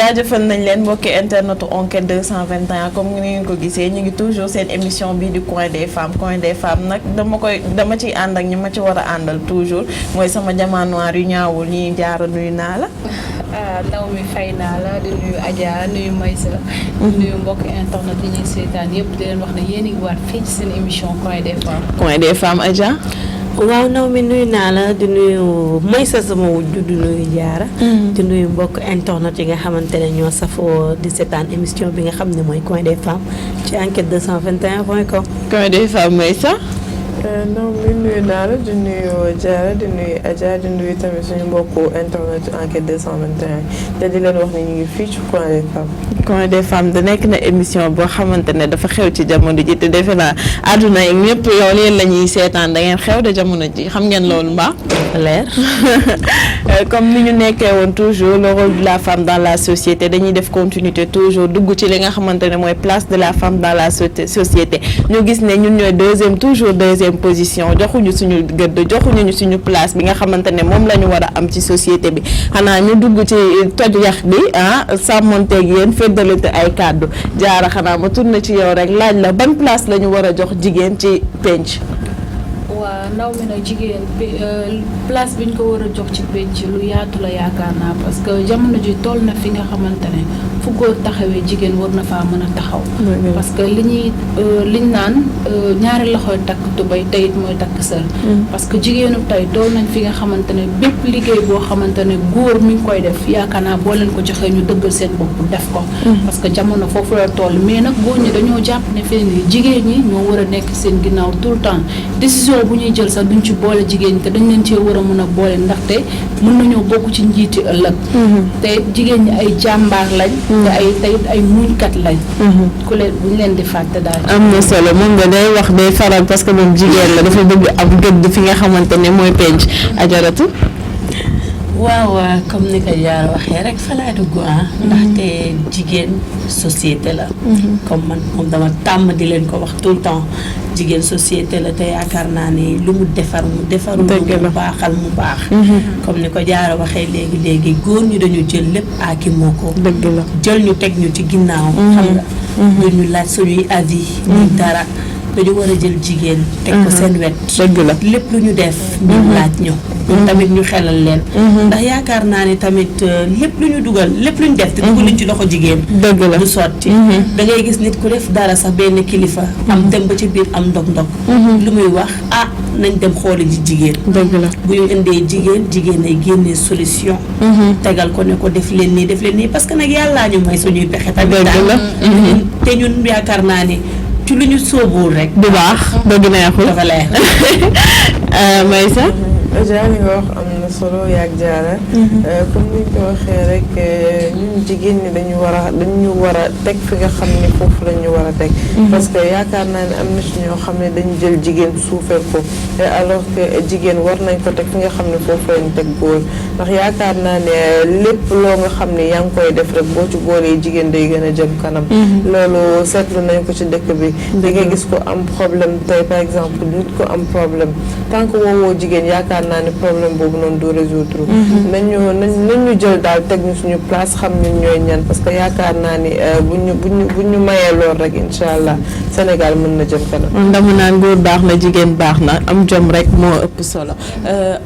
jaajëfal nañ leen mbokki internet enquête 221 comme ni ngeen ko gisee ñu ngi toujours seen émission bii di coin des femmes nag dama ciy ànd ak ñi ma ci war a àndal toujours mooy sama jamaanoir yu ñaawul ñi jaara nuyu naa la. ndaw mi fay naa la di nuyu Adja nuyu Maysa. di nuyu mbokki internet yi ñuy seetaan yëpp di leen wax ne yéen a ngi waat fii ci seen émission coin des femmes. coin des femmes Adja. waaw naw mi nuyu naa la di nuyu Maysa sama wujju di nuyu Jaara di nuyu mbokk internet yi nga xamante ne ñoo safoo di seetaan émission bi nga xam ne mooy coin des femmes ci enquête 221.com. coin des femmes Maysa. ndaw mi nuyu naa la di nuyu Diarra di nuyu Adja di nuyu tamit suñu mbokku internet enquête 221 te di leen wax ne ñu ngi fii ci coin des femmes. coin des femmes da nekk na émission boo xamante ne dafa xew ci jamono ji te defe naa àdduna yi ñëpp yow leen la ñuy seetaan da ngeen xew de jamono ji xam ngeen loolu mbaa. leer comme ni ñu nekkee woon toujours le rôle de la femme dans la société dañuy def continuité toujours dugg ci li nga xamante ne mooy place de la femme dans la société ñu gis ne ñun ñooy deuxième position joxuñu suñu gëdd joxuñu suñu place bi nga xamante ne moom la ñu war a am ci société bi xanaa ñu dugg ci toj yax bi sàmmonteeg yéen féddalate ay kàddu Jaara xanaa ma tourné ci yow rek laaj la ban place la ñu war a jox jigéen ci penc. waa ndaw mi nag jigéen place bi ñu ko war a jox ci penc lu yaatu la yaakaar naa parce que jamono ji toll na fi nga xamante ne fu góor taxawee jigéen war na faa mën a taxaw. parce que liñ naan ñaari loxoy takk tubéy tey it mooy takk sër. parce que jigéenu tey toll nañ fi nga xamante ne bépp liggéey boo xamante ne góor mi ngi koy def yaakaar naa boo leen ko joxee ñu dëggal seen bopp def ko. parce que jamono foofu la toll mais nag góor ñi dañoo jàpp ne fii nii jigéen ñi ñoo war a nekk seen ginnaaw tout le temps décision bu ñuy jël sax duñ ci boole jigéen ñi te dañ leen cee war a mën a boole ndaxte mën nañoo bokk ci njiiti ëllëg. te jigéen ñi ay jàmbaar lañ. te ay muñkat lañ. ku leen bu ñu leen di fàtte daal. am na solo moom da day wax day faral parce que moom jigéen la dafa bëgg am gëdd fi nga xamante ne mooy penc ajaratu. waaw comme ni ko Jaara waxee rek fa laa dugg ndaxte jigéen société la. comme man moom dama tàmm di leen ko wax tout le temps jigéen société la te yaakaar naa ne lu mu defar mu defaru lu mu baaxal mu baax. comme ni ko Jaara waxee léegi góor ñi dañu jël lépp aaki moo ko. dëgg la jël ñu teg ñu ci ginnaaw. xam nga ñu laaj suñuy avis. ñu dara dañu war a jël jigéen. teg ko seen wet. dëgg la lépp lu ñu def. ñu laaj ñu. tamit ñu xelal leen. ndax yaakaar naa ne tamit lépp lu ñu dugal lépp lu ñu def te dugaluñ ci loxo jigéen. dëgg la du sotti. da ngay gis nit ku def dara sax benn kilifa. am dem ba ci biir am ndog-ndog. lu muy wax nañ dem xooli ji jigéen. dëgg la bu ñu indee jigéen ay génnee solution. tegal ko ne ko def leen nii parce que nag yàllaa ñu may suñuy pexe tamit. dëgg la te ñun yaakaar naa ne ci lu ñu sóobuwul rek. du baax dëgg neexul dafa leer. Maysa. Adja li nga wax am na solo yaag Jaara. comme ni ñu ko waxee rek ñun jigéen ñi dañu war a teg fi nga xam ne foofu la ñu war a teg. parce que yaakaar naa ne am na ci ñoo xam ne dañu jël jigéen suufeel ko alors que jigéen war nañ ko teg fi nga xam ne foofu lañu teg góor ndax yaakaar naa ne lépp loo nga xam ne yaa ngi koy def rek boo ci boolee jigéen day gën a jëm kanam. loolu seetlu nañ ko ci dëkk bi. di nga gis ko am problème tey par exemple nit ko am problème tant que woowoo jigéen yaakaar naa ne problème boobu noonu du résoudre. nañ ñu jël daal teg ñu suñu place xam ñun ñooy ñan parce que yaakaar naa ni bu ñu mayee lool rek incha allah Sénégal mën na jëm kanam. dama naan góor baax na jigéen baax na am jom rek moo ëpp solo.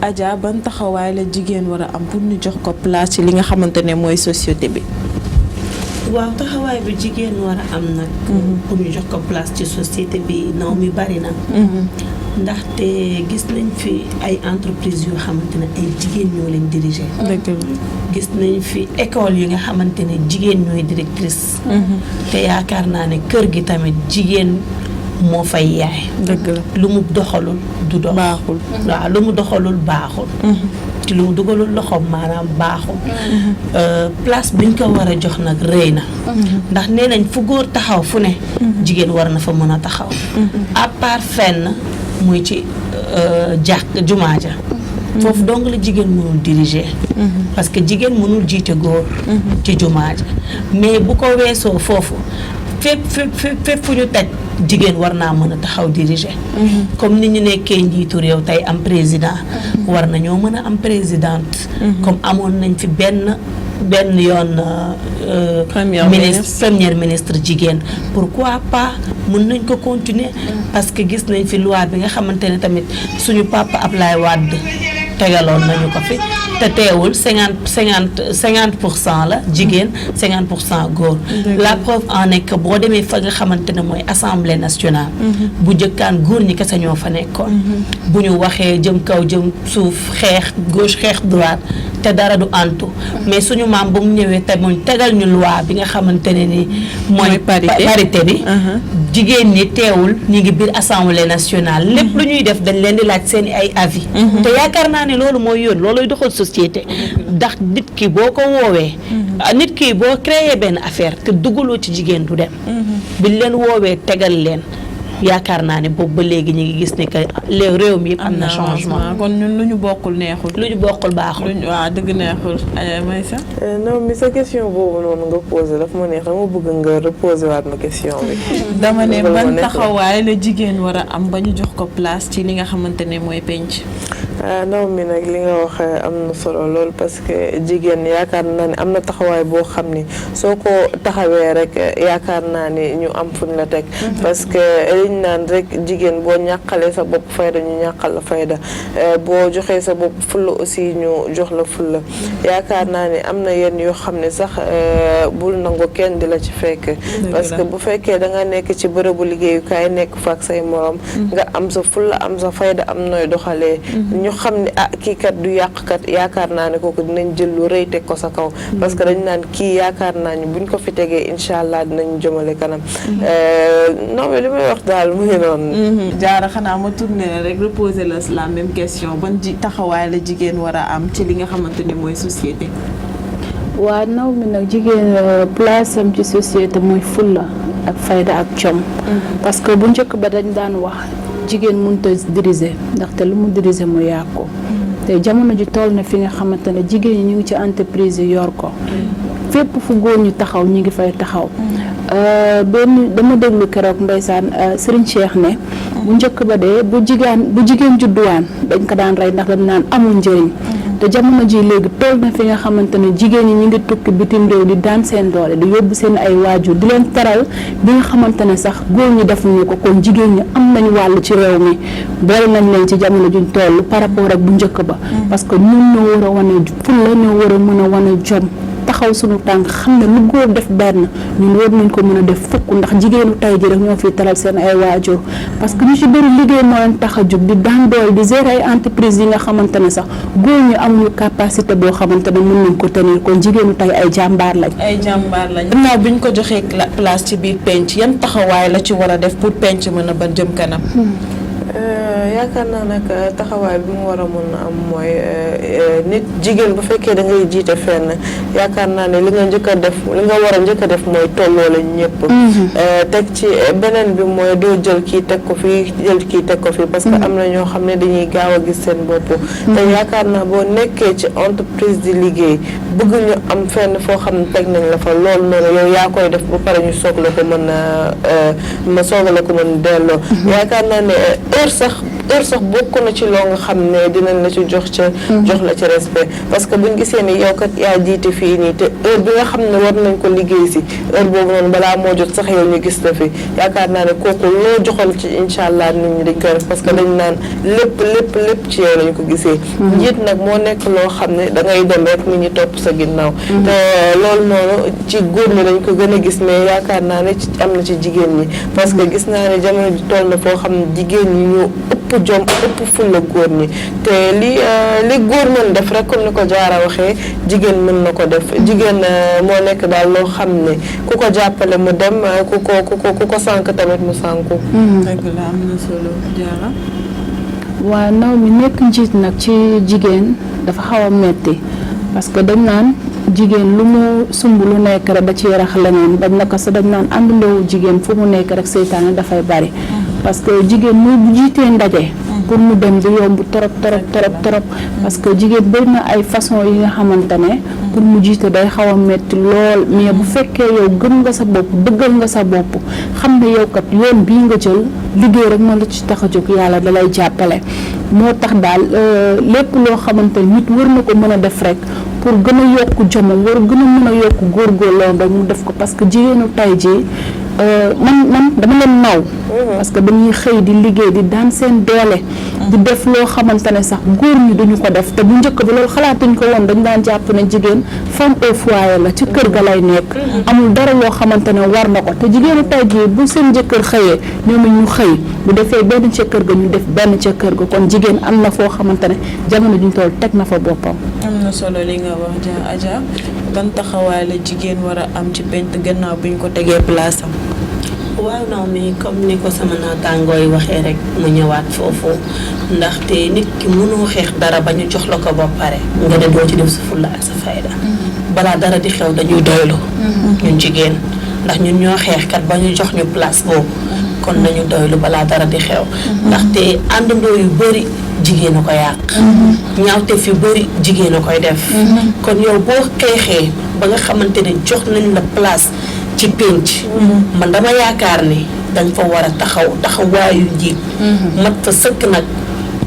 Adja ban taxawaay la jigéen war a am pour ñu jox ko place ci li nga xamante ne mooy société bi. waaw taxawaay bi jigéen war a am nag. pour ñu jox ko place ci société bi naw mi bari na. ndaxte gis nañ fi ay entreprise yoo xamante ne ay jigéen ñoo leen diriger. dëgg la gis nañ fi école yi nga xamante ne jigéen ñooy directrice. te yaakaar naa ne kër gi tamit jigéen moo fay yaay. dëgg la lu mu doxalul du dox. baaxul waaw lu mu doxalul baaxul. ci lu mu dugalul loxoom maanaam baaxul. place biñ ko war a jox nag rëy na. ndax nee nañ fu góor taxaw fu ne. jigéen war na fa mën a taxaw. à part fenn muy ci jumaa ja foofu dong la jigéen mënul diriger. parce que jigéen mënul jiite góor. ci jumaa ja mais bu ko weesoo foofu fépp fu ñu taj jigéen war naa mën a taxaw diriger. comme ni ñu nekkee njiitu réew tey am président. war nañoo mën a am présidente. comme amoon nañ fi benn benn yoon Première première ministre jigéen pourquoi pas mën nañ ko continuer parce que gis nañ fi loi bi nga xamante ne tamit suñu papa Ablaye Wade tegaloon nañu ko fi te teewul 50% la jigéen 50% góor la preuve en est que boo demee fa nga xamante ne mooy assemblée nationale bu njëkkaan góor ñi kese ñoo fa nekkoon bu ñu waxee jëm kaw jëm suuf xeex gauche xeex droite te dara du antu mais suñu maam bu mu ñëwee te mu tegal ñu loi bi nga xamante ne ni mooy parité bi jigéen ñi teewul ñu ngi biir assemblée nationale lépp lu ñuy def dañ leen di laaj seen ay avis te yaakaar naa ne loolu mooy yoon looluy doxal société ndax nit ki boo ko woowee nit ki boo créé benn affaire te dugaloo ci jigéen du dem biñ leen woowee tegal leen yaakaar naa ne boobu ba léegi ñu ngi gis ne que léegi réew mi yëpp am na changement kon ñun lu ñu bokkul neexul. lu ñu bokkul baaxul. waaw dëgg neexul may sax. non mi sa question boobu noonu nga posé daf ma neex dama bëgg nga reposé waat ma question bi. dama ne ban taxawaay la jigéen war a am ba ñu jox ko place ci li nga xamante ne mooy penc. non mi nag li nga wax am na solo lool parce que jigéen yaakaar naa ne am na taxawaay boo xam ni soo ko taxawee rek yaakaar naa ni ñu am fuñ la teg. parce que liñ naan rek jigéen boo ñàqalee sa bopp fayda ñu ñàqal la fayda boo joxee sa bopp fulla aussi ñu jox la fulla yaakaar naa ni am na yenn yoo xam ne sax bul nangu kenn di la ci fekk. parce que bu fekkee da nga nekk ci bërëbu liggéeyukaay nekk fa ak say morom. nga am sa fulla am sa fayda am nooy doxalee. ñu xam ne kii kat du yàqkat yaakaar naa ne kooku dinañ jël lu rëy teg ko sa kaw parce que dañ naan kii yaakaar naa ni buñ ko fi tegee incha allah dinañ jëmale kanam non mais li may wax daal mu ngi noonu. Jaara xanaa ma tourné rek reposer la même question ban taxawaay la jigéen war a am ci li nga xamante ni mooy société. waa naw mi nag jigéen place am ci société mooy fulla ak fayda ak jom parce que bu njëkk ba dañ daan wax jigéen mënut a diriger ndaxte lu mu diriger mu yàqu te jamono ji toll na fi nga xamante ne jigéen ñi ñu ngi ci entreprise yi yor ko fépp fu góor ñu taxaw ñu ngi fay taxaw benn dama déglu keroog ndeysaan Serigne Cheikh ne bu njëkk ba de bu jigéen judduwaan dañ ko daan rey ndax dañ naan amul njëriñ te jamono ji léegi toll na fi nga xamante ne jigéen ñi ñu ngi tukki bitim réew di daan seen doole di yóbbu seen ay waajur di leen teral bi nga xamante ne sax góor ñi defuñu ko kon jigéen ñi am nañu wàll ci réew mi boole nañ leen ci jamono juñ toll par rapport ak bu njëkk ba parce que ñun ñoo war a wane fulla ñoo war a mën a wane jom taxaw suñu tànk xam ne lu góor def benn ñun war nañ ko mën a def fukk ndax jigéenu tay ji rek ñoo fiy teral seen ay waajur parce que ñu ci bëri liggéey moo leen tax a jóg di daan doole di gérer ay entreprise yi nga xamante ne sax góor ñu amuñu capacité boo xamante ne mën nañ ko tenir kon jigéenu tay ay jàmbaar lañ. gannaaw bi ñu ko joxee place ci biir penc yan taxawaay la ci war a def pour penc mën a ba jëm kanam. yaakaar naa nag taxawaay bi mu war a mën a am mooy nit jigéen bu fekkee da ngay jiite fenn yaakaar naa ne li nga njëkk a def li nga war a njëkk a def mooy tolloo la ñëpp. teg ci beneen bi mooy doo jël kii teg ko fii jël kii teg ko fii parce que am na ñoo xam ne dañuy gaaw a gis seen bopp. te yaakaar naa boo nekkee ci entreprise di liggéey bëgg ñu am fenn foo xam ne teg nañ la fa loolu noonu yow yaa koy def ba pare ñu soog la ko mën a soog la ko mën delloo. yaakaar naa ne heure sax bokk na ci loo nga xam ne dinañ la ci jox la ci respect parce que buñ gisee ni yow kat yaa jiite fii nii te heure bi nga xam ne war nañ ko liggéey si heure boobu noonu balaa moo jot sax yow ñu gis la fi yaakaar naa ne kooku loo joxal ci incha allah nit ñi dañ koy def parce que dañ naan lépp ci yow lañ ko gisee. njiit nag moo nekk loo xam ne da ngay dem rek nit ñi topp sa ginnaaw. te loolu noonu ci góor ñi dañ ko gën a gis mais yaakaar naa ne am na ci jigéen ñi parce que gis naa ne jamono ji toll na foo xam ne jigéen ñi ñu ëpp jom ëpp fulla góor ñi te li góor mën def rek comme ni ko Jaara waxee jigéen mën na ko def jigéen moo nekk daal loo xam ne ku ko jàppale mu dem ku ko sànk tamit mu sànku. dëgg la am na solo Jaara. waa naw mi nekk njiit nag ci jigéen dafa xaw a metti parce que dañ naan jigéen lu mu sumb lu nekk rek da ci rax leneen bañ na ko sa dañ naan àndandoowu jigéen fu mu nekk rek seytaane dafay bari parce que jigéen muy jiitee ndaje pour mu dem di yomb trop parce que jigéen bëri na ay façon yi nga xamante ne pour mu jiite day xaw a metti lool mais bu fekkee yow gëm nga sa bopp dëggal nga sa bopp xam ne yow kat yoon bii nga jël liggéey rek moo la ci tax a jóg yàlla da lay jàppale moo tax daal lépp loo xamante ne nit war na ko mën a def rek pour gën a yokk jomam war gën a mën a yokk góorgóorloon rek mu def ko parce que jigéenu tay jii man dama leen naw parce que dañuy xëy di liggéey di daan seen doole di def loo xamante ne sax góor ñi duñu ko def te bu njëkk bi loolu xalaatuñ ko woon dañ daan jàpp ne jigéen femme au foyer la ci kër ga lay nekk amul dara loo xamante ne war na ko te jigéenu tay jii bu seen jëkkër xëyee ñoom ñu xëy bu defee benn ca kër ga ñu def benn ca kër ga kon jigéen am na foo xamante ne jamono juñ toll teg na fa boppam. am na solo li nga wax Adja ban taxawaay la jigéen war a am ci penc gannaaw bi ñu ko tegee place am. waaw non mais comme ni ko sama naataangoo yi waxee rek mu ñëwaat foofu ndaxte nit ki mënoo xeex dara ba ñu jox la ko ba pare nga ne doo ci def sa fulla ak sa fayda balaa dara di xew dañuy doylu ñun jigéen ndax ñun ñoo xeexkat ba ñu jox ñu place boobu kon nañu doylu balaa dara di xew ndaxte àndandoo yu bëri jigéen a ko yàq ñaawteef yu bëri jigéen a koy def kon yow boo xeexee ba nga xamante ne jox nañ la place ci pénc man dama yaakaar ni dañ fa war a taxawaayu njiit mat fa sëkk nag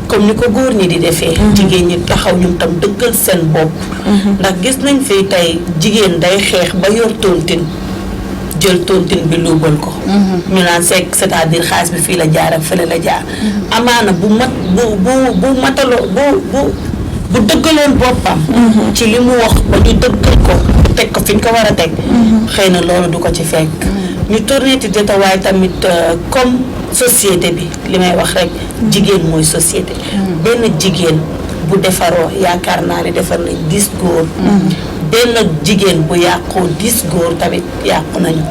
comme ni ko góor ñi di defee jigéen ñi taxaw ñum tam dëggal seen bopp ndax gis nañ fi tey jigéen day xeex ba yor tontine jël tontine bi luubal ko ñu naan c'est-à-dire xaalis bi fii la jaar ak fële la jaar amaana bu mataloo bu dëggaloon boppam ci li mu wax ba ñu dëggal ko teg ko fi ñu ko war a teg xëy na loolu du ko ci fekk ñu tourné ci détawaay tamit comme société bi li may wax rek jigéen mooy société benn jigéen bu defaroo yaakaar naa ne defar nañ 10 góor benn jigéen bu yàqoo 10 góor tamit yàqu nañu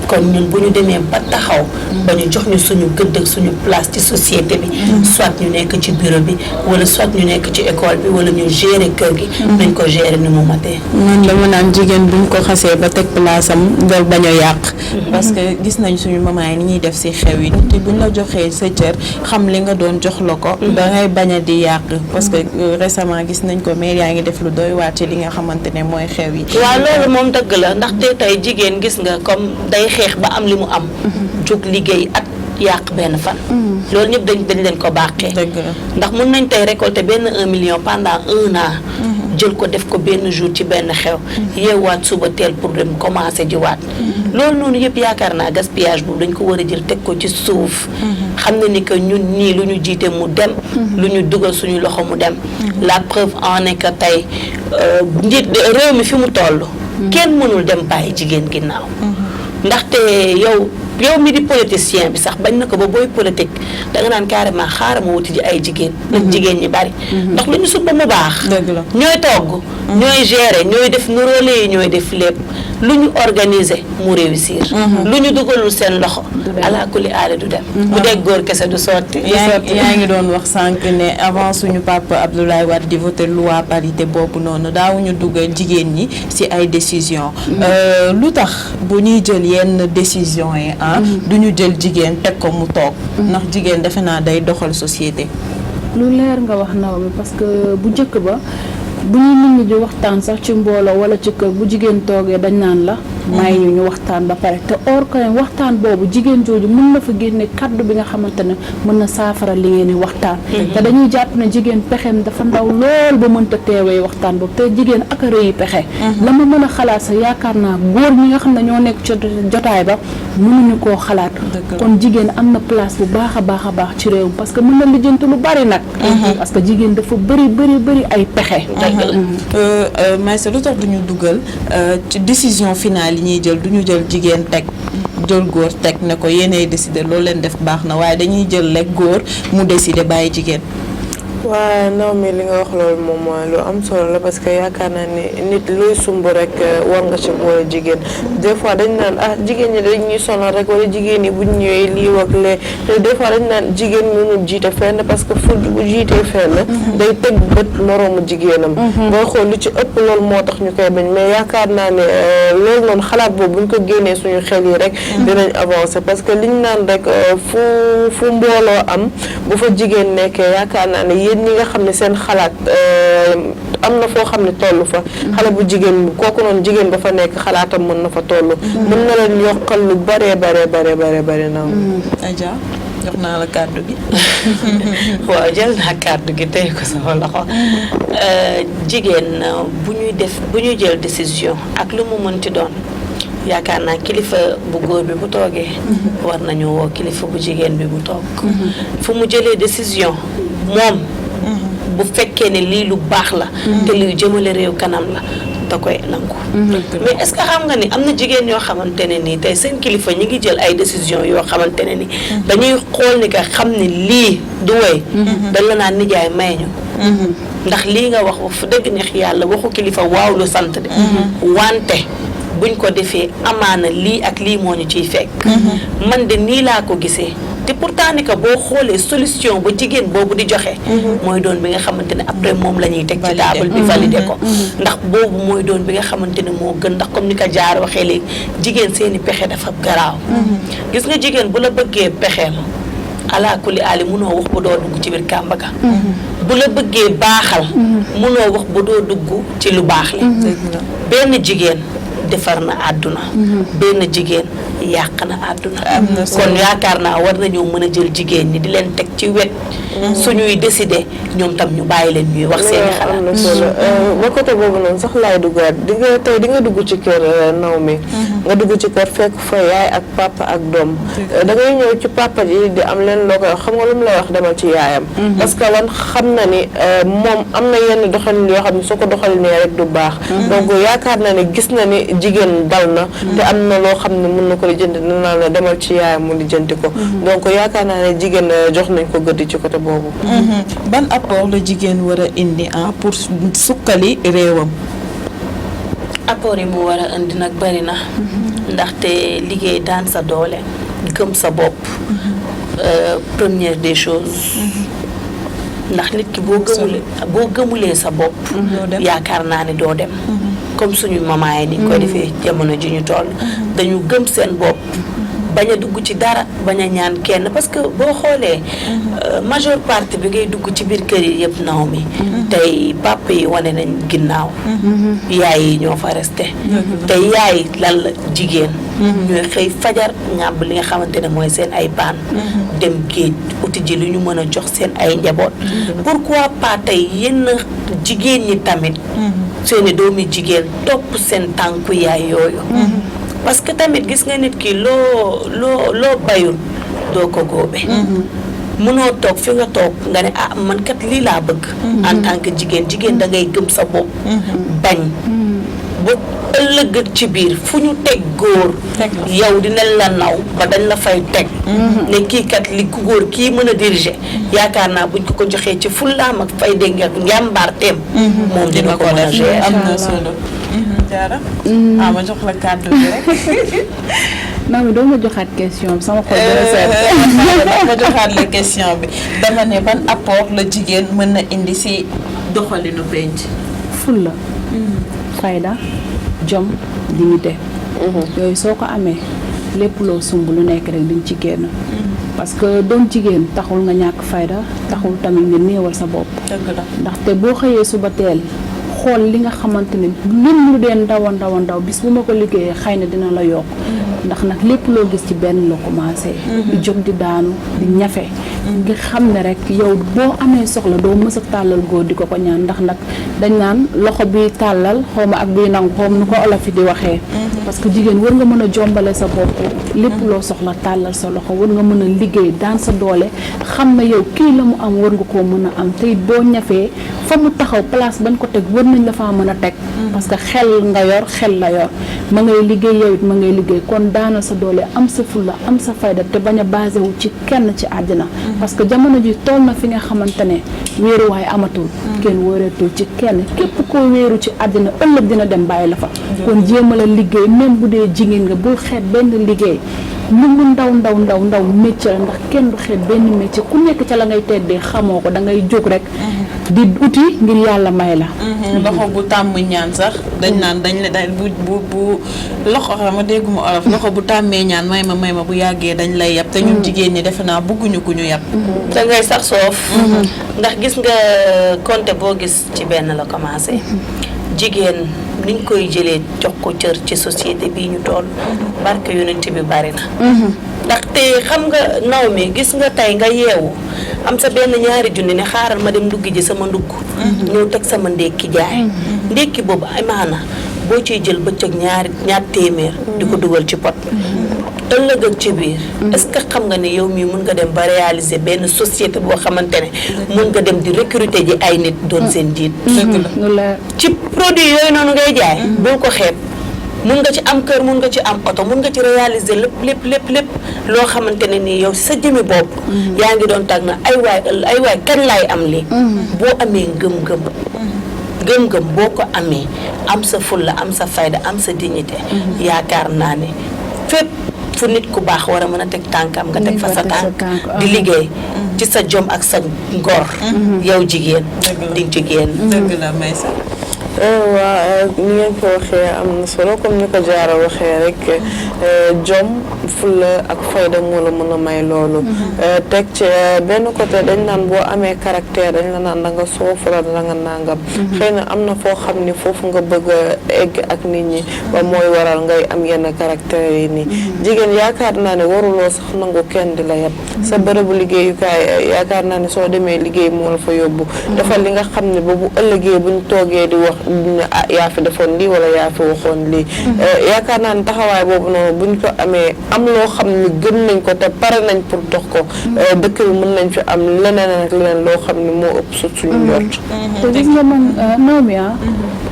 kon ñun bu ñu demee ba taxaw ba ñu jox ñu suñu gëdd ak suñu place ci société bi soit ñu nekk ci bureau bi wala soit ñu nekk ci école bi wala ñu gérer kër gi nañ ko gérer ni mu matee man dama naan jigéen buñ ko xasee ba teg place am nga bañ a yàq parce que gis nañ suñu maman yi ni ñuy def si xew yi te buñ la joxee sa cër xam li nga doon jox la ko dangay bañ a di yàq parce que récemment gis nañ ko mais yaa ngi def lu doy waar ci li nga xamante ne mooy xew yi. waaw loolu moom dëgg la ndaxte tey jigéen gis nga comme day xeex ba am li mu am jóg liggéey at yàq benn fan loolu ñëpp dañ leen ko baaxee dëgg la ndax mun nañ tey récolter benn 1 million pendant 1 an jël ko def ko benn jour ci benn xew yeewaat suba teel pour dem commencer di waat loolu noonu yëpp yaakaar naa gaspillage boobu dañ ko war a jël teg ko ci suuf xam ne ni que ñun ñii lu ñu jiite mu dem lu ñu dugal suñu loxo mu dem la preuve en est que tey njiit réew mi fi mu toll kenn mënul dem bàyyi jigéen ginnaaw ndaxte yow mi di politicien bi sax bañ na ko ba booy politique danga naan carrément xaaral ma wuti ji ay jigéen ndax jigéen ñi bari ndax lu ñu subba mu baax ñooy togg ñooy gérer ñooy def nuróole yi ñooy def lépp lu ñu organiser mu réussir lu ñu dugalul seen loxo ala kulli aale du dem bu dee góor kese du sotti yaa ngi doon wax sànq ne avant suñu papa Abdoulaye Wade di voter loi parité boobu noonu daawuñu dugal jigéen ñi ci ay décision lu tax bu ñuy jël yenn décision yi du ñu jël jigéen teg ko mu toog ndax jigéen defe naa day doxal société lu leer nga wax naw mi parce que bu njëkk ba bu ñu nit ñi di waxtaan sax ci mbooloo wala ci kër bu jigéen toogee dañ naan la may ñu waxtaan ba pare te or que waxtaan boobu jigéen jooju mën na fa génne kaddu bi nga xamante ne mën na saafara li ngeen di waxtaan te dañuy jàpp ne jigéen pexeem dafa ndaw lool ba mënta teewee waxtaan boobu te jigéen ak a rëy pexe la ma mën a xalaat sax yaakaar naa góor ñi nga xam ne ñoo nekk ci jotaay ba mënuñu koo xalaat kon jigéen am na place bu baax a baax ci réew parce que mën na lijjanti lu bari nag parce que jigéen dafa bëri ay pexe Maïssa lu tax duñu dugal ci décision finale yi ñuy jël duñu jël jigéen teg jël góor teg ne ko yéenay décider loolu leen def baax na waaye dañuy jël lekk góor mu décider bàyyi jigéen waaw non mais li nga wax loolu moom mooy lu am solo la parce que yaakaar naa ni nit luy sumb rek war nga ci boole jigéen des fois dañ naan jigéen ñi dañ ñuy sonal rek wala jigéen ñi buñ ñëwee lii ak lee te des fois dañ naan jigéen mënul jiite fenn parce que fu bu jiitee fenn day teg bët moroomu jigéenam booy xool lu ci ëpp loolu moo tax ñu koy bañ mais yaakaar naa ne loolu noonu xalaat boobu buñ ko génnee suñu xel yi rek dinañ avancer parce que liñ naan rek fu mbooloo am bu fa jigéen nekkee yaakaar naa ne yéen ñi nga xam ne seen xalaat am na foo xam ne toll fa xale bu jigéen kooku noonu jigéen ba fa nekk xalaatam mën na fa toll mën na leen yokkal lu bare na Adja jox naa la kàddu gi. waaw jël naa kàddu gi tey ko sama loxo jigéen bu ñuy jël décision ak lu mu mënti doon yaakaar naa kilifa bu góor bi bu toogee war nañu woo kilifa bu jigéen bi bu toog fu mu jëlee décision moom bu fekkee ne lii lu baax la te luy jëmale réew kanam la da koy nangu mais est-ce que xam nga ni am na jigéen yoo xamante ne nii tey seen kilifa ñi ngi jël ay décision yoo xamante ne ni dañuy xool ni ka xam ne lii du woy dañ la naan nijaay may ñu ndax lii nga wax fu dëgg neex yàlla waxu kilifa waaw lu sant de wante buñ ko defee amaana lii ak lii moo ñu ciy fekk man de nii laa ko gisee te pourtant ni que boo xoolee solution ba jigéen boobu di joxe mooy doon bi nga xamante ne après moom la ñuy teg ci table bi valider ko ndax boobu mooy doon bi nga xamante ne moo gën ndax comme ni ko jaar waxee léegi jigéen seeni pexe dafa garaaw gis nga jigéen bu la bëggee pexeel ala kulli aali munoo wax ba doo dugg ci biir kàmba ga bu la bëggee baaxal munoo wax ba doo dugg ci lu baax li benn jigéen defar na àdduna benn jigéen yàq na àdduna kon yaakaar naa war nañoo mën a jël jigéen ñi di leen teg ci wet suñuy décider ñoom tam ñu bàyyi leen ñuy wax seeni xalaat am na solo ba côté boobu noonu sax laay duggaat di nga dugg ci kër naw mi nga dugg ci kër fekk fa yaay ak papa ak doom da ngay ñëw ci papa ji di am leen loo koy wax xam nga lu mu lay wax demal ci yaayam parce que lan xam na ni moom am na yenn doxalin yoo xam ne soo ko doxalinee rek du baax donc yaakaar na ni gis na ni jigéen dal na te am na loo xam ne mën na ko lijjanti dina la demal ci yaayam mu lijjanti ko donc yaakaar naa ne jigéen jox nañ ko gëdd ci côté boobu ban apport la jigéen war a indi pour sukkali réewam apport yi mu war a indi nag bari na ndaxte liggéey daan sa doole gëm sa bopp première des choses ndax nit ki boo gëmulee sa bopp yaakaar naa ne doo dem comme suñu maman yi ni koy defee jamono ji ñu toll dañu gëm seen bopp bañ a dugg ci dara bañ a ñaan kenn parce que boo xoolee majeure partie bi ngay dugg ci biir kër yi yëpp naw mi tey papa yi wane nañ ginnaaw yaay yi ñoo fa resté tey yaay lan la jigéen ñooy xëy fajar ñàbb li nga xamante ne mooy seen ay paan dem géej uti ji lu ñu mën a jox seen ay njaboot pourquoi pas tey yenn jigéen ñi tamit seeni doomi jigéen topp seen tànku yaay yooyu parce que tamit gis nga nit ki loo bayul doo ko góobe mënoo toog fi nga toog nga ne man kat lii laa bëgg en tant que jigéen da ngay gëm sa bopp bañ bu ëllëg ci biir fu ñu teg góor yow dinañ la naw ba dañ la fay teg ne kii kat li ku góor kii mën a diriger yaakaar naa buñ ko joxee ci fullaam ak fay dégg ak njàmbaarteem moom dina ko mën a gérer am na solo Diarra ma jox la kàddu bi rek Mami doo ma joxaat question bi sama xol dina seet ma joxaat la question bi dama ne ban apport la jigéen mën na indi si doxalinu penc fulla fayda jom dignité yooyu soo ko amee lépp loo sumb lu nekk rek diñ ci génn parce que doon jigéen taxul nga ñàkk fayda taxul tamit nga néewal sa bopp ndaxte boo xëyee suba teel xool li nga xamante ne lim lu dee ndaw bis bu ma ko liggéeyee xëy na dina la yokk ndax nag lépp loo gis ci benn la commencé di jóg di daanu di ñafe nga xam ne rek yow boo amee soxla doo mës a tàllal góor di ko ñaan ndax nag dañ naan loxo bi tàllal xawma ak biy nangu xawma nu ko olof yi di waxee parce que jigéen war nga mën a jombale sa bopp lépp loo soxla tàllal sa loxo war nga mën a liggéey daan sa doole xam na yow kii la mu am war nga koo mën a am te boo ñafee fa mu taxaw place bañ ko teg war nañ la faa mën a teg parce que xel nga yor xel la yor ma ngay liggéey yow it ma ngay liggéey kon daanal sa doole am sa fulla am sa fayda te bañ a basé wu ci kenn ci àddina parce que jamono ji toll na fi nga xamante ne wéeruwaay amatul kenn wóoreetul ci kenn képp koo wéeru ci àddina ëllëg dina dem bàyyi la fa kon jéem a la liggéey même bu dee jigéen nga bul xeeb benn liggéey lu mu ndaw métier la ndax kenn du xeeb benn métier ku nekk ca la ngay teddee xamoo ko da ngay jóg rek di uti ngir yàlla may la loxo bu tàmm ñaan sax dañ naan dañ la dañ bu loxo xam nga dégguma olof loxo bu tàmmee ñaan may ma bu yàggee dañ lay yab te ñun jigéen ñi defe naa bëgguñu ku ñu yab da ngay sax soof ndax gis nga compte boo gis ci benn la commencé jigéen niñ koy jëlee jox ko cër ci société bii ñu toll barke yonent bi bari na ndaxte xam nga naw mi gis nga tey nga yeewu am sa benn ñaari junni ne xaaral ma dem ndugg ji sama ndugg ñëw teg sama ndékki jaay ndékki boobu amaana boo ciy jël bëccëg ñaar téeméer di ko dugal ci pot ëllëg ak ci biir est-ce que xam nga ne yow mii mun nga dem ba réaliser benn société boo xamante ne mun nga dem di recruter ji ay nit doon seen jiit ci produit yooyu noonu ngay jaay bul ko xeeb mun nga ci am kër mun nga ci am oto mun nga ci réaliser lépp loo xamante ne nii yow sa jëmi bopp yaa ngi doon tàgg na ay waay kan laay am lii boo amee ngëm-ngëm boo ko amee am sa fulla am sa fayda am sa dignité yaakaar naa ne fépp fu nit ku baax war a mën a teg tànkam nga teg fa sa tànk di liggéey ci sa jom ak sa ngor yow jigéen di jigéen dëgg la may sax waaw ni ngeen ko waxee am na solo comme ni ko Diarra waxee rek jom fulla ak fayda moo la mën a may loolu teg ci benn côté dañ naan boo amee caractère dañ la naan da nga soofara da nga nangam xëy na am na foo xam ni foofu nga bëgg a egg ak nit ñi ba mooy waral ngay am yenn caractère yi nii jigéen yaakaar naa ne waruloo sax nangu kenn di la yeb sa bërëbu liggéeyukaay yaakaar naa ne soo demee liggéey moo la fa yóbbu defal li nga xam ne ba bu ëllëgee buñ toogee di wax yaa fi defoon lii wala yaa fi waxoon lii yaakaar naa ne taxawaay boobu noonu buñ ko amee am loo xam ne gëm nañ ko te pare nañ pour dox ko dëkk bi mën nañ fi am leneen ak leneen loo xam ne moo ëpp suñu njort te gis nga man Naomi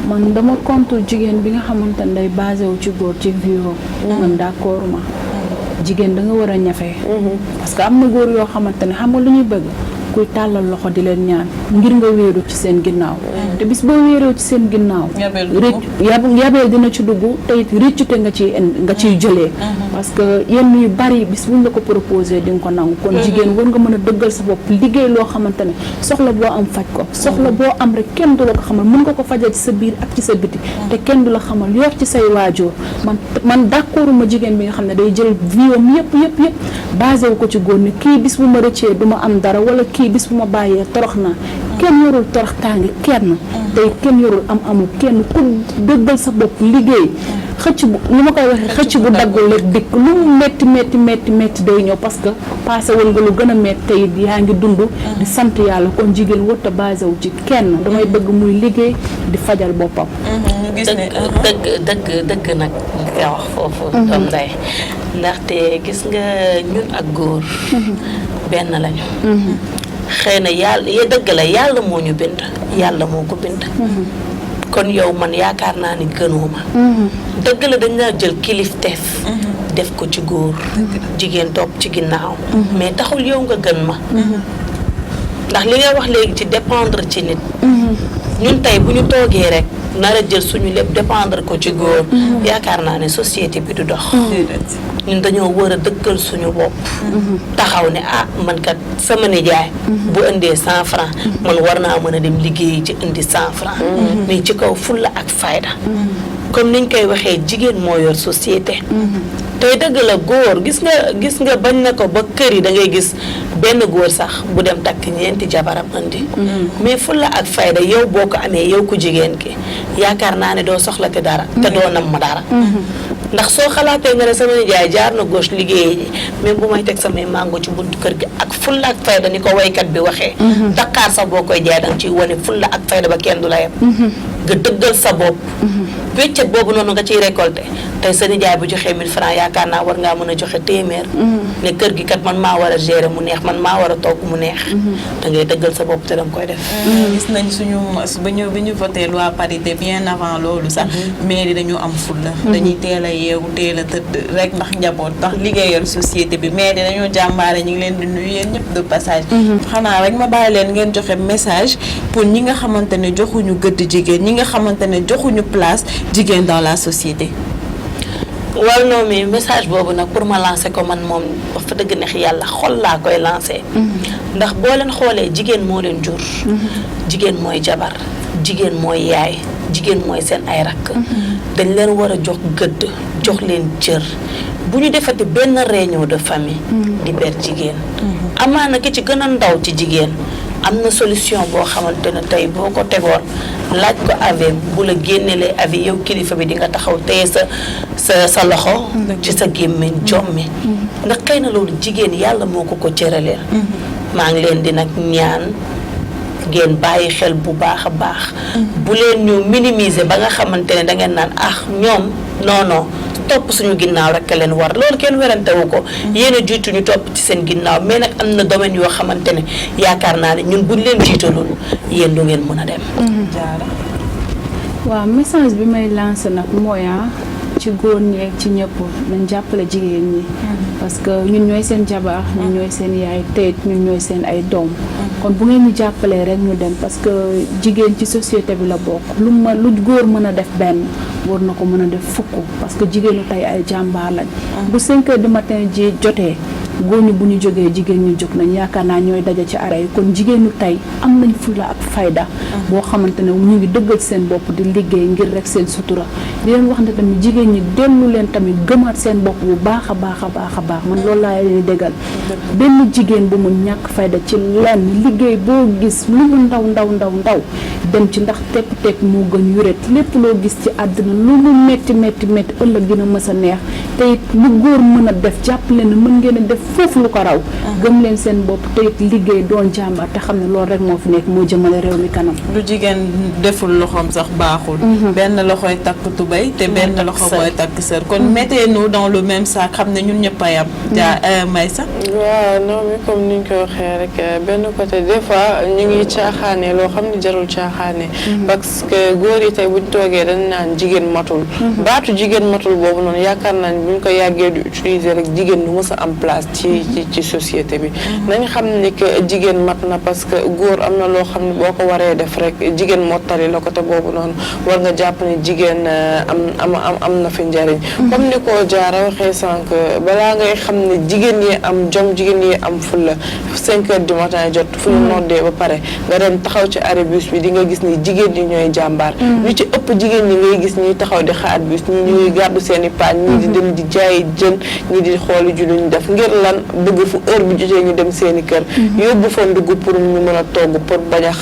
man dama contre jigéen bi nga xamante ne day basé wu ci góor ci viol man d'accord ma jigéen da nga war a ñafe parce que am na góor yoo xamante ne xam nga lu ñuy bëgg kuy tàllal loxo di leen ñaan ngir nga wéeru ci seen ginnaaw te bis boo wéeroo ci seen ginnaaw yabeel dina ci dugg te it réccute nga ciy jëlee parce que yenn yu bari bis buñ la ko proposé di nga ko nangu kon jigéen war nga mën a dëggal sa bopp liggéey loo xamante ne soxla boo am faj ko soxla boo am rek kenn du la ko xamal mën nga ko fajal ci sa biir ak ci sa biti te kenn du la xamal yor ci say waajur man d'accorduma jigéen bi nga xam ne day jël viam yëpp basé wu ko ci góor ni kii bis bu ma rëccee du ma am dara wala kii bis bu ma bàyyee torox naa kenn yorul torox tàngi kenn tey kenn yorul am amul kenn ku dëggal sa bopp liggéey xëcc bu li ma koy waxee xëcc bu daggul rek dikk lu mu métti day ñëw parce que passé wal nga lu gën a métti tey yaa ngi dund di sant yàlla kon jigéen warut a basé wu ci kenn damay bëgg muy liggéey di fajal boppam dëgg nag nga wax foofu doom nday ndaxte gis nga ñun ak góor benn lañu xëy na yàlla dëgg la yàlla moo ñu bind yàlla moo ko bind kon yow man yaakaar naa ni gënoo ma dëgg la dañ la jël kilifteef def ko ci góor jigéen topp ci ginnaaw mais taxul yow nga gën ma ndax li nga wax léegi ci dépendre ci nit ñun tey bu ñu toogee rek nar a jël suñu lépp dépendre ko ci góor yaakaar naa ne société bi du dox ñun dañoo war a dëkkal suñu bopp taxaw ne man kat sama nijaay bu indee 100 francs man war naa mën a dem liggéey ci indi 100 francs mais ci kaw fulla ak fayda comme niñ koy waxee jigéen moo yor société tey dëgg la góor gis nga bañ na ko ba kër yi da ngay gis benn góor sax bu dem takk ñeenti jabaram andi mais fulla ak fayda yow boo ko amee yow ku jigéen ki yaakaar naa ne doo soxlate dara te doo nam ma dara ndax soo xalaatee nga ne sama nijaay jaar na gauche liggéey ji même bu may teg samay mango ci buntu kër gi ak fulla ak fayda ni ko waykat bi waxee Dakar sax boo koy jaay danga ciy wane fulla ak fayda ba kenn du la yem nga dëggal sa bopp wéccet boobu noonu nga ciy récolté tey sa nijaay bu joxee 1000 francs yaakaar naa war ngaa mën a joxe téeméer ne kër gi kat man maa war a gérer mu neex man maa war a togg mu neex da ngay dëggal sa bopp te danga koy def gis nañ suñu bi ñu voté loi parité bien avant loolu sax mairie dañu am fulla dañuy teel a yeewu teel a tëdd rek ndax njaboot ndax liggéeyal société bi mairie dañoo jàmbaare ñu ngi leen di nuyu yéen ñëpp de passage xanaa rek ma bàyyi leen ngeen joxe message pour ñi nga xamante ne joxuñu gëdd jigéen ñi nga xamante ne joxuñu place jigéen dans la société waaw non mais message boobu nag pour ma lancer ko man moom wax fa dëgg neex yàlla xol laa koy lancer ndax boo leen xoolee jigéen moo leen jur jigéen mooy jabar jigéen mooy yaay jigéen mooy seen ay rakk dañ leen war a jox gëdd jox leen cër bu ñu defati benn réunion de famille di ber jigéen amaana ki ci gën a ndaw ci jigéen am na solution boo xamante ne tey boo ko tegoon laaj ko avis bu la génnelee avis yow kilifa bi di nga taxaw téye sa loxo ci sa gémmiñ jommi ndax xëy na loolu jigéen yàlla moo ko cëraleel maa ngi leen di nag ñaan ngeen bàyyi xel bu baax a baax bu leen ñu minimiser ba nga xamante ne da ngeen naan ñoom non topp suñu ginnaaw rek leen war loolu kenn werantewu ko yéen a jiitu ñu topp ci seen ginnaaw mais nag am na domaine yoo xamante ne yaakaar naa ne ñun buñ leen jiitalul yéen du ngeen mën a dem. waaw message bi may lancé nag mooy ci góor ñi ak ci ñëpp nañ jàppale jigéen ñi parce que ñun ñooy seen jabar ñun ñooy seen yaay tey ñun ñooy seen ay doom kon bu ngeen ñu jàppalee rek ñu dem parce que jigéen ci société bi la bokk lu góor mën a def benn war na ko mën a def fukk parce que jigéenu tey ay jàmbaar lañ bu 5 heures du matin ji jotee góor ñi bu ñu jógee jigéen ñu jóg nañ yaakaar naa ñooy daje ci ara yi kon jigéenu tey am nañ fulla ak fayda boo xamante ne ñu ngi dëggal seen bopp di liggéey ngir rek seen sutura di leen wax ne tamit jigéen ñi dellu leen tamit gëmaat seen bopp bu baax a baax a baax a baax man loolu laa leen déggal benn jigéen bu mu ñàkk fayda ci lenn liggéey boo gis lu mu ndaw dem ci ndax tepp moo gën yuret lépp loo gis ci àddina lu mu metti ëllëg dina mës a neex te it lu góor mën a def jàpp leen mën ngeen a def foofu lu ko raw gëm leen seen bopp te it liggéey doon jàmbaar te xam ne loolu rek moo fi nekk moo jëmale réew mi kanam lu jigéen deful loxoom sax baaxul benn loxoy takk tubéy te benn loxo mooy takk sër kon mettez-nous dans le même sac xam ne ñun ñëpp a yam may sax waaw non mais comme ni ñu ko waxee rek benn côté des fois ñu ngi caaxaane loo xam ne jarul caaxaane parce que góor yi tey buñ toogee dañ naan jigéen matul baatu jigéen matul boobu noonu yaakaar naa ne buñ ko yàggee di utiliser rek jigéen du mës a am place ci société bi nañ xam ni que jigéen mat na parce que góor am na loo xam ne boo ko waree def rek jigéen mottali la côté boobu noonu war nga jàpp ne jigéen am na fi njariñ comme ni ko Diarra waxee sànq balaa ngay xam ne jigéen yi am jom jigéen yi am fulla 5 heures du matin jot fu ñu noddee ba pare nga dem taxaw ci arrêt bus bi di nga gis ni jigéen ñi ñooy jàmbaar ñu ci ëpp jigéen ñi ngay gis ñuy taxaw di xaar bus ñi ñuy gàddu seen i paañ ñii di dem di jaayi jën ñii di xooli ji luñ def ngir lan bëgg fu heure bi jotee ñu dem seen i kër yóbbu fa ndugg pour ñu mën a togg pour bañ a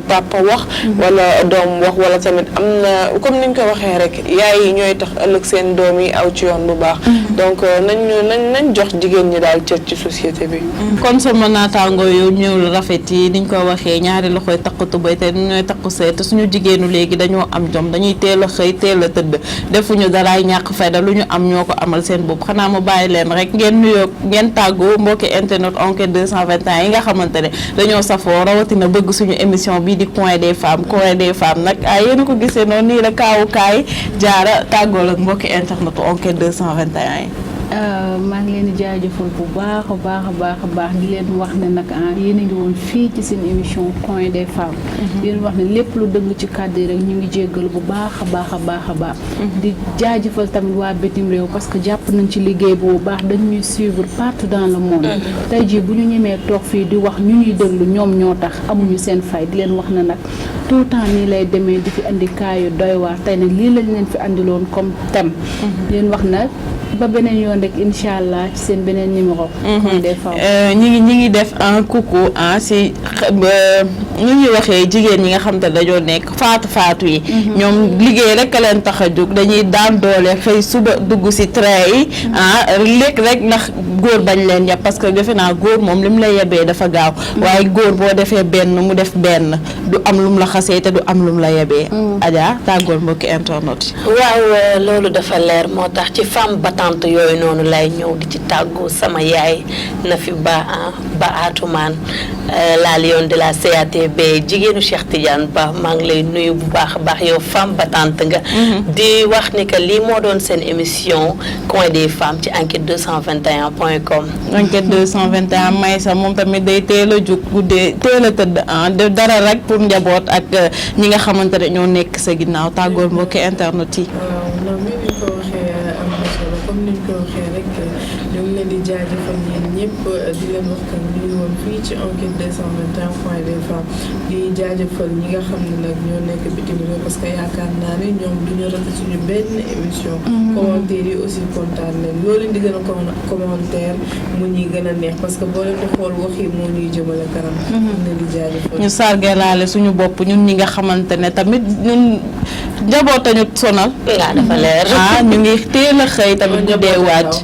papa wax wala doom wax wala tamit am na comme niñ ko waxee rek yaay yi ñooy tax ëllëg seen doom yi aw ci yoon bu baax donc nañ jox jigéen ñi daal cër ci société bi kon sama naataango yu ñëw rafet yi niñ ko waxee ñaari loxoy takku tubéy te ñooy takku sëy te suñu jigéenu léegi dañoo am jom dañuy teel a xëy teel a tëdd defuñu daraay ñàkk fayda lu ñu am ñoo ko amal seen bopp xanaa ma bàyyi leen rek ngeen nuyoo ngeen tàggoo mbokki internet enquête 221 yi nga xamante ne dañoo safoo rawatina bëgg suñu émission bii di coin des femmes nag yéen a ko gisee noonu nii la kaay Diarra tàggoo ak mbokki internet enquête 221 yi. maa ngi leen di jaajëfal bu baax a baax di leen wax ne nag yéen a ngi woon fii ci seen émission coin des femmes di leen wax ne lépp lu dëng ci kàddu yi rek ñu ngi jéggal bu baax a baax di jaajëfal tamit waa bitim réew parce que jàpp nañ ci liggéey bu baax dañ ñuy suivre partout dans le monde tey jii bu ñu ñemee toog fii di wax ñu ñuy déglu ñoom ñoo tax amuñu seen fay di leen wax ne nag tout le temps nii lay demee di fi andi kaayu doy waar tey nag lii lañ leen fi andiloon comme thème di leen wax na ba beneen yoon rek incha allah ci seen beneen numéro. ñi ngi def un coucou si ñu ñuy waxee jigéen ñi nga xam te dañoo nekk faatu yi. ñoom liggéey rek a leen tax a jóg dañuy daan doole xëy suba dugg si train yi lekk rek ndax góor bañ leen yab parce que defe naa góor moom li mu lay yebee dafa gaaw. waaye góor boo defee benn mu def benn du am lum la xasee te du am lum la yebee. Adja tàggool mbokki internet yi. waaw loolu dafa leer moo tax ci femme battante yooyu noonu lay ñëw di ci tàggu sama yaay na fi ba Atoumane la Lion de la CATB jigéenu Cheikh Tidiane Ba maa ngi lay nuyu bu baax a baax yow femme battante nga. di wax ni que lii moo doon seen émission coin des femmes ci enquête 221.com. enquête 221 may sa moom tamit day teel a jug guddee teel a tëdd dara rek pour njaboot ak ñi nga xamante ne ñoo nekk sa ginnaaw tàggoor mbokki internet yi. comme niñ ko waxee rek ñu ngi leen di jaajëfal yéen ñëpp di leen wax que ñu ngi woon fii ci enquête 221 point des femmes di jaajëfal ñi nga xam ne nag ñoo nekk bitim réew parce que yaakaar naa ne ñoom duñu rate suñu benn émission. commentaire yi aussi kontaan nañ loolu leen di gën a commentaire mu ñuy gën a neex parce que boo leen di xool wax yi moo ñuy jëmale kanam. ne di jaajëfal ñu sargalaale suñu bopp ñun ñi nga xamante ne tamit ñun njaboot ñu sonal. waaw dafa leer. ñu ngi teel a xëy tamit ñu dee wàcc.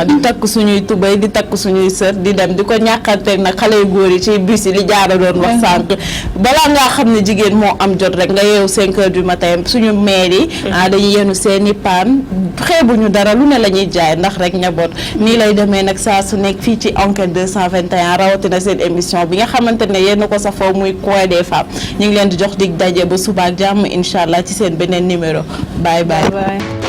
di takk suñuy tubay di takk suñuy sër di dem di ko ñàkkanteeg nag xale yu góor yi ci bus yi li jaara doon wax sànq balaa ngaa xam ne jigéen moo am jot rek nga yeewu 5 heures du matin suñu maire yi dañuy yenu seeni paan xeebuñu dara lu ne la ñuy jaay ndax rek njaboot nii lay demee nag saa su nekk fii ci enquête 221 rawatina seen émission bi nga xamante ne yéen ko safoo muy coin des femmes ñu ngi leen di jox dig daje ba suba ak jàmm incha allah ci seen beneen numéro bye bye.